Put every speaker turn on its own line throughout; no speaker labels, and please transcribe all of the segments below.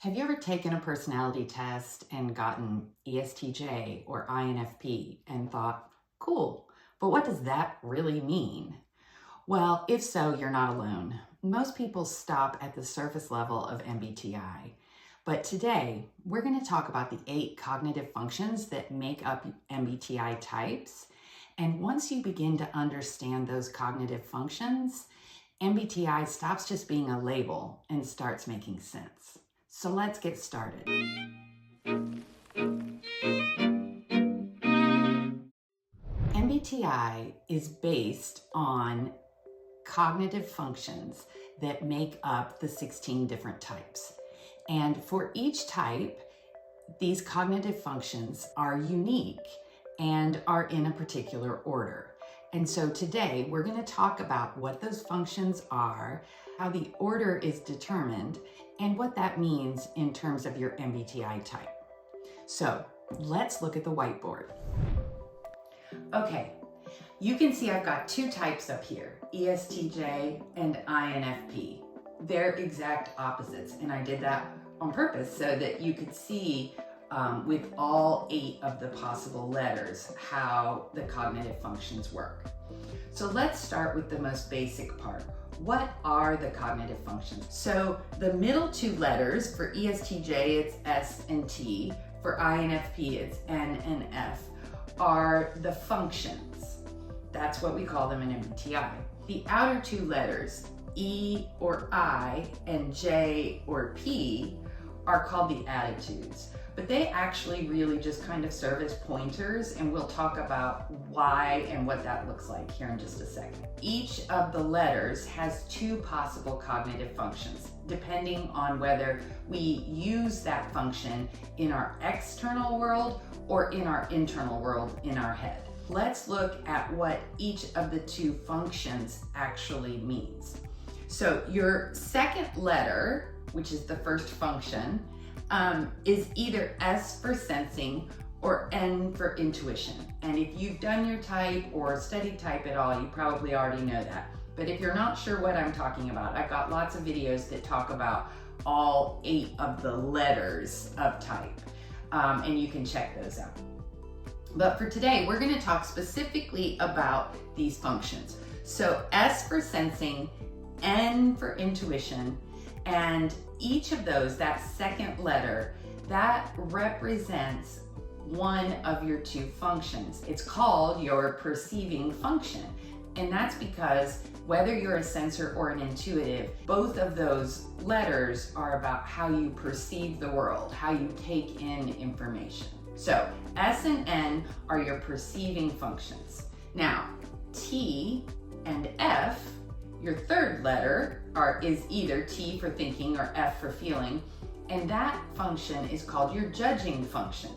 Have you ever taken a personality test and gotten ESTJ or INFP and thought, cool, but what does that really mean? Well, if so, you're not alone. Most people stop at the surface level of MBTI. But today, we're going to talk about the 8 cognitive functions that make up MBTI types. And once you begin to understand those cognitive functions, MBTI stops just being a label and starts making sense. So let's get started. MBTI is based on cognitive functions that make up the 16 different types. And for each type, these cognitive functions are unique and are in a particular order. And so today we're going to talk about what those functions are, how the order is determined, and what that means in terms of your MBTI type. So let's look at the whiteboard. Okay, you can see I've got 2 types up here, ESTJ and INFP. They're exact opposites, and I did that on purpose so that you could see with all 8 of the possible letters how the cognitive functions work. So let's start with the most basic part. What are the cognitive functions? So the middle 2 letters, for ESTJ it's S and T, for INFP it's N and F, are the functions. That's what we call them in MBTI. The outer 2 letters, E or I and J or P, are called the attitudes, but they actually really just kind of serve as pointers, and we'll talk about why and what that looks like here in just a second. Each of the letters has 2 possible cognitive functions, depending on whether we use that function in our external world or in our internal world in our head. Let's look at what each of the 2 functions actually means. So your second letter, which is the first function, is either S for sensing or N for intuition. And if you've done your type or studied type at all, you probably already know that. But if you're not sure what I'm talking about, I've got lots of videos that talk about all 8 of the letters of type, and you can check those out. But for today, we're going to talk specifically about these functions. So S for sensing, N for intuition, and each of those, that second letter, that represents one of your 2 functions. It's called your perceiving function. And that's because whether you're a sensor or an intuitive, both of those letters are about how you perceive the world, how you take in information. So S and N are your perceiving functions. Now, T and F, your third letter, is either T for thinking or F for feeling, and that function is called your judging function.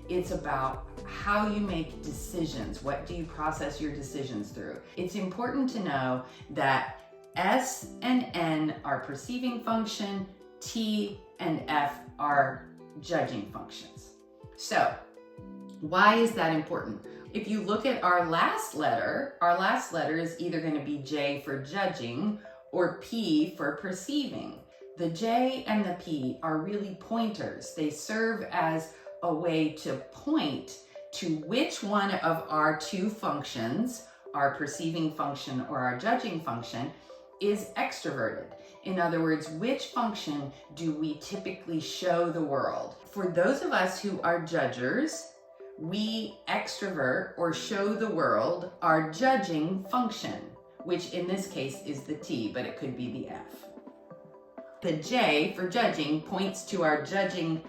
It's about how you make decisions. What do you process your decisions through? It's important to know that S and N are perceiving function, T and F are judging functions. So, why is that important? If you look at our last letter is either going to be J for judging or P for perceiving. The J and the P are really pointers. They serve as a way to point to which one of our 2 functions, our perceiving function or our judging function, is extroverted. In other words, which function do we typically show the world? For those of us who are judgers, we extrovert or show the world our judging function, which in this case is the T, but it could be the F. The J for judging points to our judging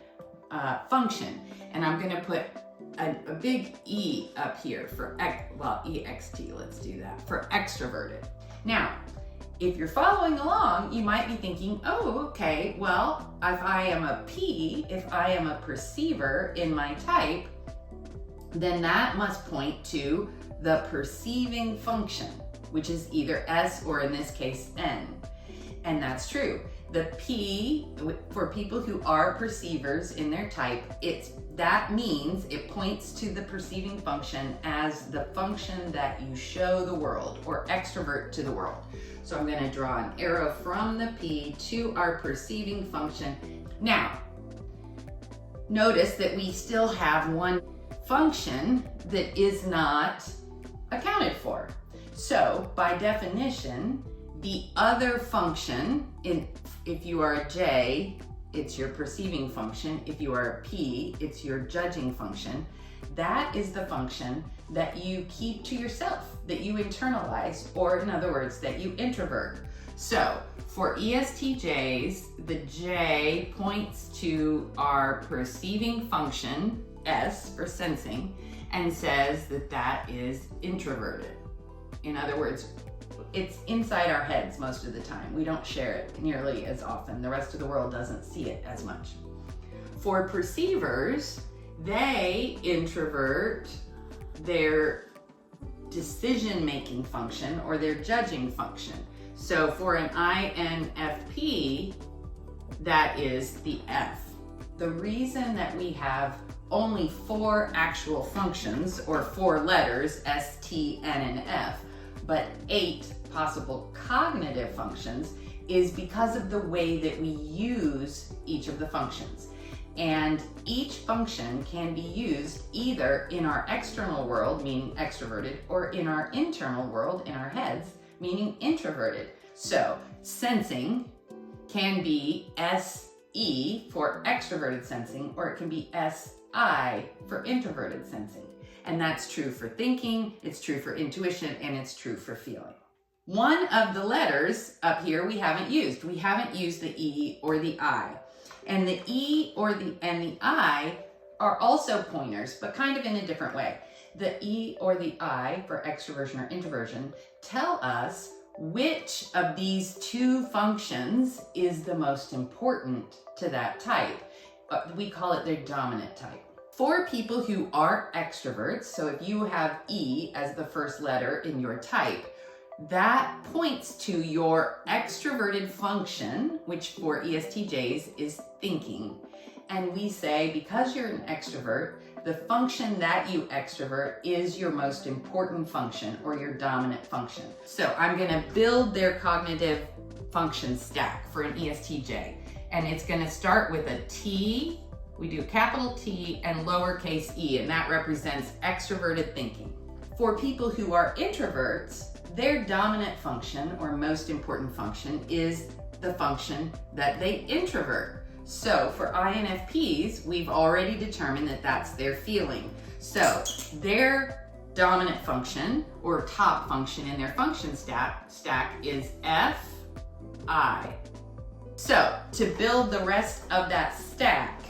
function, and I'm going to put a big E up here for, EXT, let's do that, for extroverted. Now, if you're following along, you might be thinking, oh, okay, well, if I am a P, if I am a perceiver in my type, then that must point to the perceiving function, which is either S or in this case N. And that's true. The P, for people who are perceivers in their type, that means it points to the perceiving function as the function that you show the world or extrovert to the world. So I'm going to draw an arrow from the P to our perceiving function. Now, notice that we still have one function that is not accounted for. So by definition, the other function, if you are a J, it's your perceiving function. If you are a P, it's your judging function. That is the function that you keep to yourself, that you internalize, or in other words, that you introvert. So for ESTJs, the J points to our perceiving function, S for sensing, and says that that is introverted. In other words, it's inside our heads most of the time. We don't share it nearly as often. The rest of the world doesn't see it as much. For perceivers, they introvert their decision-making function or their judging function. So for an INFP, that is the F. The reason that we have only 4 actual functions, or 4 letters, S, T, N, and F, but 8 possible cognitive functions, is because of the way that we use each of the functions. And each function can be used either in our external world, meaning extroverted, or in our internal world, in our heads, meaning introverted. So sensing can be SE for extroverted sensing, or it can be SI for introverted sensing. And that's true for thinking, it's true for intuition, and it's true for feeling. One of the letters up here we haven't used. We haven't used the E or the I. And the E and the I are also pointers, but kind of in a different way. The E or the I for extroversion or introversion tell us which of these 2 functions is the most important to that type. We call it their dominant type. For people who are extroverts, so if you have E as the first letter in your type, that points to your extroverted function, which for ESTJs is thinking. And we say, because you're an extrovert, the function that you extrovert is your most important function or your dominant function. So I'm going to build their cognitive function stack for an ESTJ. And it's going to start with a T. We do capital T and lowercase e, and that represents extroverted thinking. For people who are introverts, their dominant function or most important function is the function that they introvert. So for INFPs, we've already determined that that's their feeling. So their dominant function or top function in their function stack is FI. So to build the rest of that stack,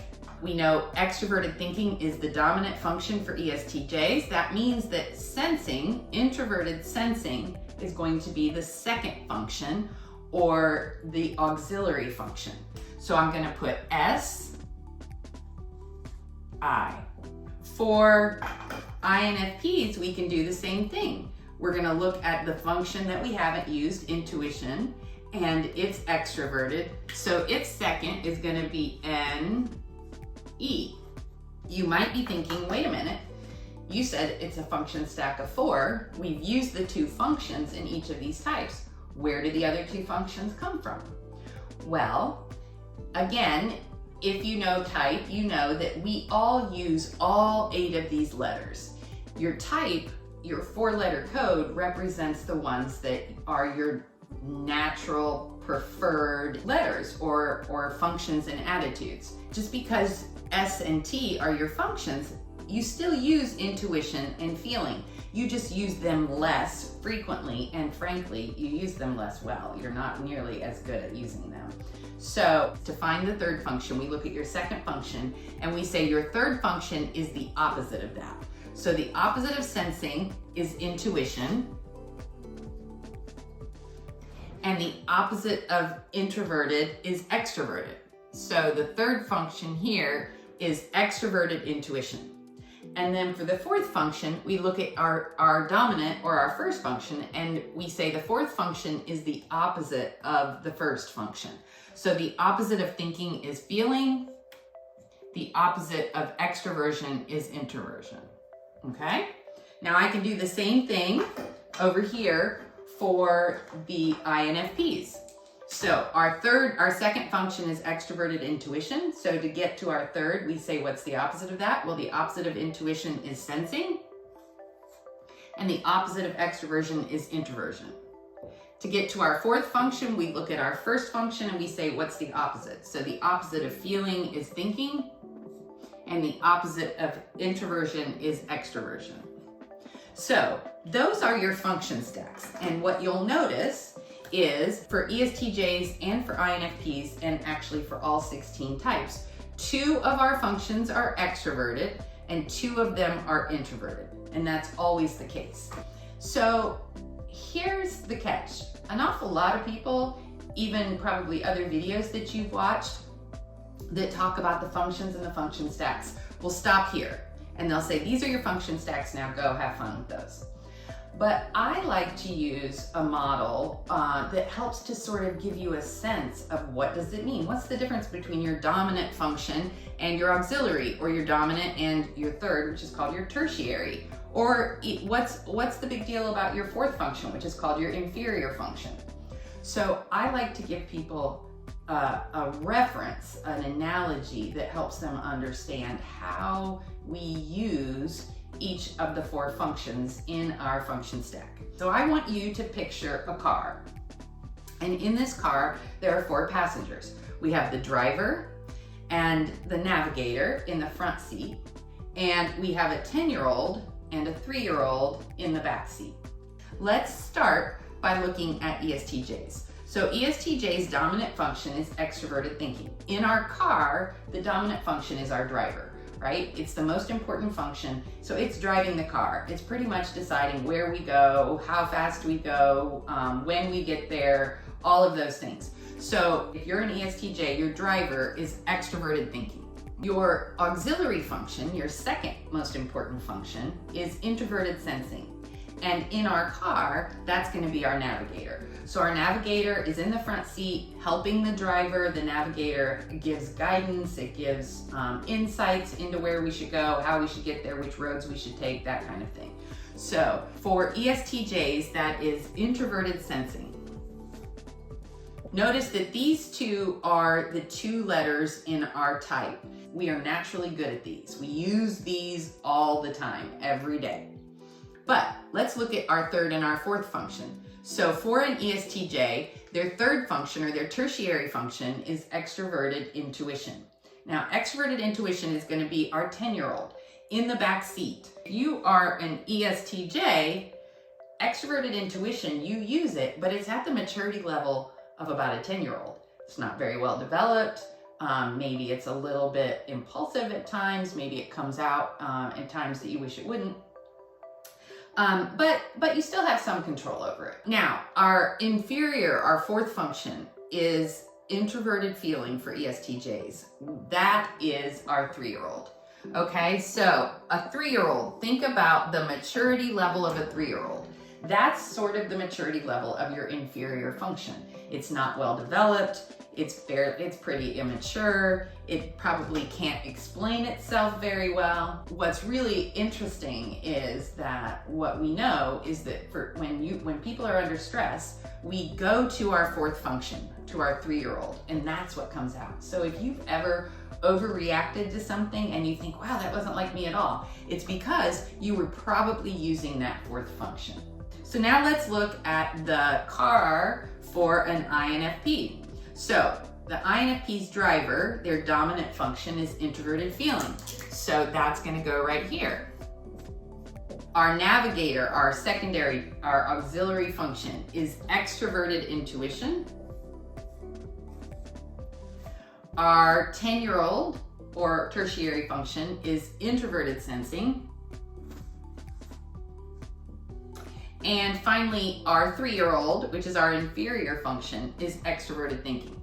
we know extroverted thinking is the dominant function for ESTJs. That means that sensing, introverted sensing, is going to be the second function or the auxiliary function. So I'm going to put S, I. For INFPs, we can do the same thing. We're going to look at the function that we haven't used, intuition, and it's extroverted. So its second is going to be NE. You might be thinking, wait a minute, you said it's a function stack of 4. We've used the 2 functions in each of these types. Where do the other 2 functions come from? Well, again, if you know type, you know that we all use all 8 of these letters. Your type, your 4-letter code, represents the ones that are your natural preferred letters or functions and attitudes. Just because S and T are your functions, you still use intuition and feeling. You just use them less frequently, and frankly, you use them less well. You're not nearly as good at using them. So to find the third function, we look at your second function and we say your third function is the opposite of that. So the opposite of sensing is intuition, and the opposite of introverted is extroverted. So the third function here is extroverted intuition. And then for the fourth function, we look at our dominant or our first function, and we say the fourth function is the opposite of the first function. So the opposite of thinking is feeling. The opposite of extroversion is introversion. Okay? Now I can do the same thing over here for the INFPs. So our second function is extroverted intuition. So to get to our third, we say, what's the opposite of that? Well, the opposite of intuition is sensing, and the opposite of extroversion is introversion. To get to our fourth function, we look at our first function and we say, what's the opposite? So the opposite of feeling is thinking, and the opposite of introversion is extroversion. So those are your function stacks. And what you'll notice is for ESTJs and for INFPs, and actually for all 16 types, 2 of our functions are extroverted and 2 of them are introverted. And that's always the case. So here's the catch. An awful lot of people, even probably other videos that you've watched that talk about the functions and the function stacks, will stop here and they'll say, these are your function stacks, now go have fun with those. But I like to use a model that helps to sort of give you a sense of what does it mean? What's the difference between your dominant function and your auxiliary, or your dominant and your third, which is called your tertiary? Or what's the big deal about your fourth function, which is called your inferior function? So I like to give people a reference, an analogy that helps them understand how we use each of the 4 functions in our function stack. So I want you to picture a car. And in this car, there are 4 passengers. We have the driver and the navigator in the front seat, and we have a 10-year-old and a 3-year-old in the back seat. Let's start by looking at ESTJs. So ESTJ's dominant function is extroverted thinking. In our car, the dominant function is our driver, right? It's the most important function. So it's driving the car. It's pretty much deciding where we go, how fast we go, when we get there, all of those things. So if you're an ESTJ, your driver is extroverted thinking. Your auxiliary function, your second most important function, is introverted sensing. And in our car, that's going to be our navigator. So our navigator is in the front seat helping the driver. The navigator gives guidance, it gives insights into where we should go, how we should get there, which roads we should take, that kind of thing. So for ESTJs, that is introverted sensing. Notice that these 2 are the 2 letters in our type. We are naturally good at these. We use these all the time, every day. But let's look at our third and our fourth function. So for an ESTJ, their third function, or their tertiary function, is extroverted intuition. Now, extroverted intuition is going to be our 10-year-old in the back seat. If you are an ESTJ, extroverted intuition, you use it, but it's at the maturity level of about a 10-year-old. It's not very well developed. Maybe it's a little bit impulsive at times. Maybe it comes out in times that you wish it wouldn't. But you still have some control over it. Now, our inferior, our fourth function, is introverted feeling for ESTJs. That is our 3-year-old. Okay, so a 3-year-old, think about the maturity level of a 3-year-old. That's sort of the maturity level of your inferior function. It's not well developed. It's pretty immature. It probably can't explain itself very well. What's really interesting is that what we know is that when people are under stress, we go to our fourth function, to our 3-year-old, and that's what comes out. So if you've ever overreacted to something and you think, wow, that wasn't like me at all, it's because you were probably using that fourth function. So now let's look at the car for an INFP. So the INFP's driver, their dominant function is introverted feeling. So that's going to go right here. Our navigator, our auxiliary function is extroverted intuition. Our 10-year-old or tertiary function is introverted sensing. And finally, our 3-year-old, which is our inferior function, is extroverted thinking.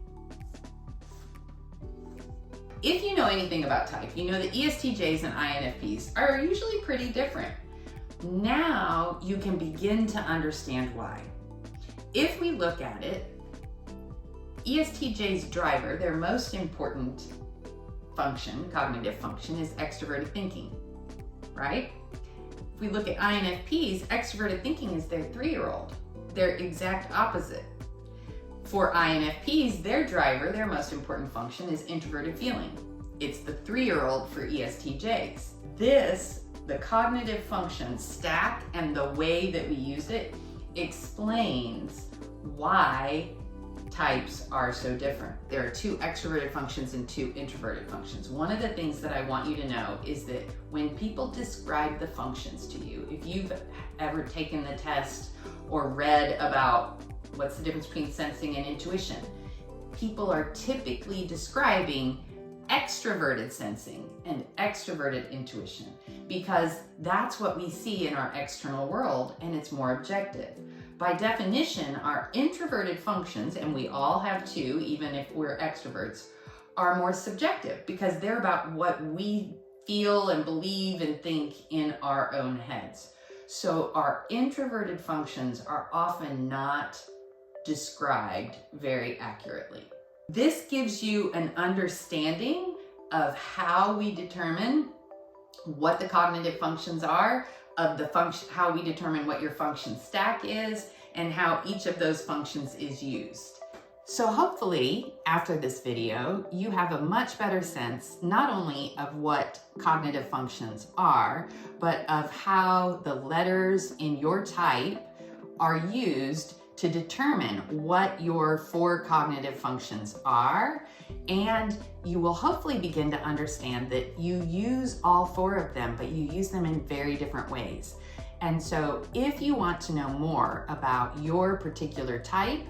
If you know anything about type, you know that ESTJs and INFPs are usually pretty different. Now you can begin to understand why. If we look at it, ESTJ's driver, their most important function, cognitive function, is extroverted thinking, right? If we look at INFPs, extroverted thinking is their 3-year-old, their exact opposite. For INFPs, their driver, their most important function is introverted feeling. It's the 3-year-old for ESTJs. The cognitive function stack and the way that we use it explains why types are so different. There are 2 extroverted functions and 2 introverted functions. One of the things that I want you to know is that when people describe the functions to you, if you've ever taken the test or read about what's the difference between sensing and intuition, people are typically describing extroverted sensing and extroverted intuition because that's what we see in our external world and it's more objective. By definition, our introverted functions, and we all have 2, even if we're extroverts, are more subjective because they're about what we feel and believe and think in our own heads. So our introverted functions are often not described very accurately. This gives you an understanding of how we determine what the cognitive functions are, of the function, how we determine what your function stack is, and how each of those functions is used. So hopefully, after this video, you have a much better sense not only of what cognitive functions are, but of how the letters in your type are used to determine what your 4 cognitive functions are, and you will hopefully begin to understand that you use all 4 of them, but you use them in very different ways. And so if you want to know more about your particular type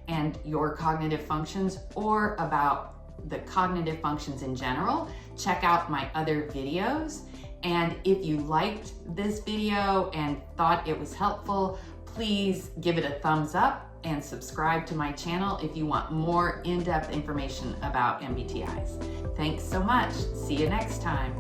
and your cognitive functions, or about the cognitive functions in general, check out my other videos. And if you liked this video and thought it was helpful, please give it a thumbs up and subscribe to my channel if you want more in-depth information about MBTIs. Thanks so much. See you next time.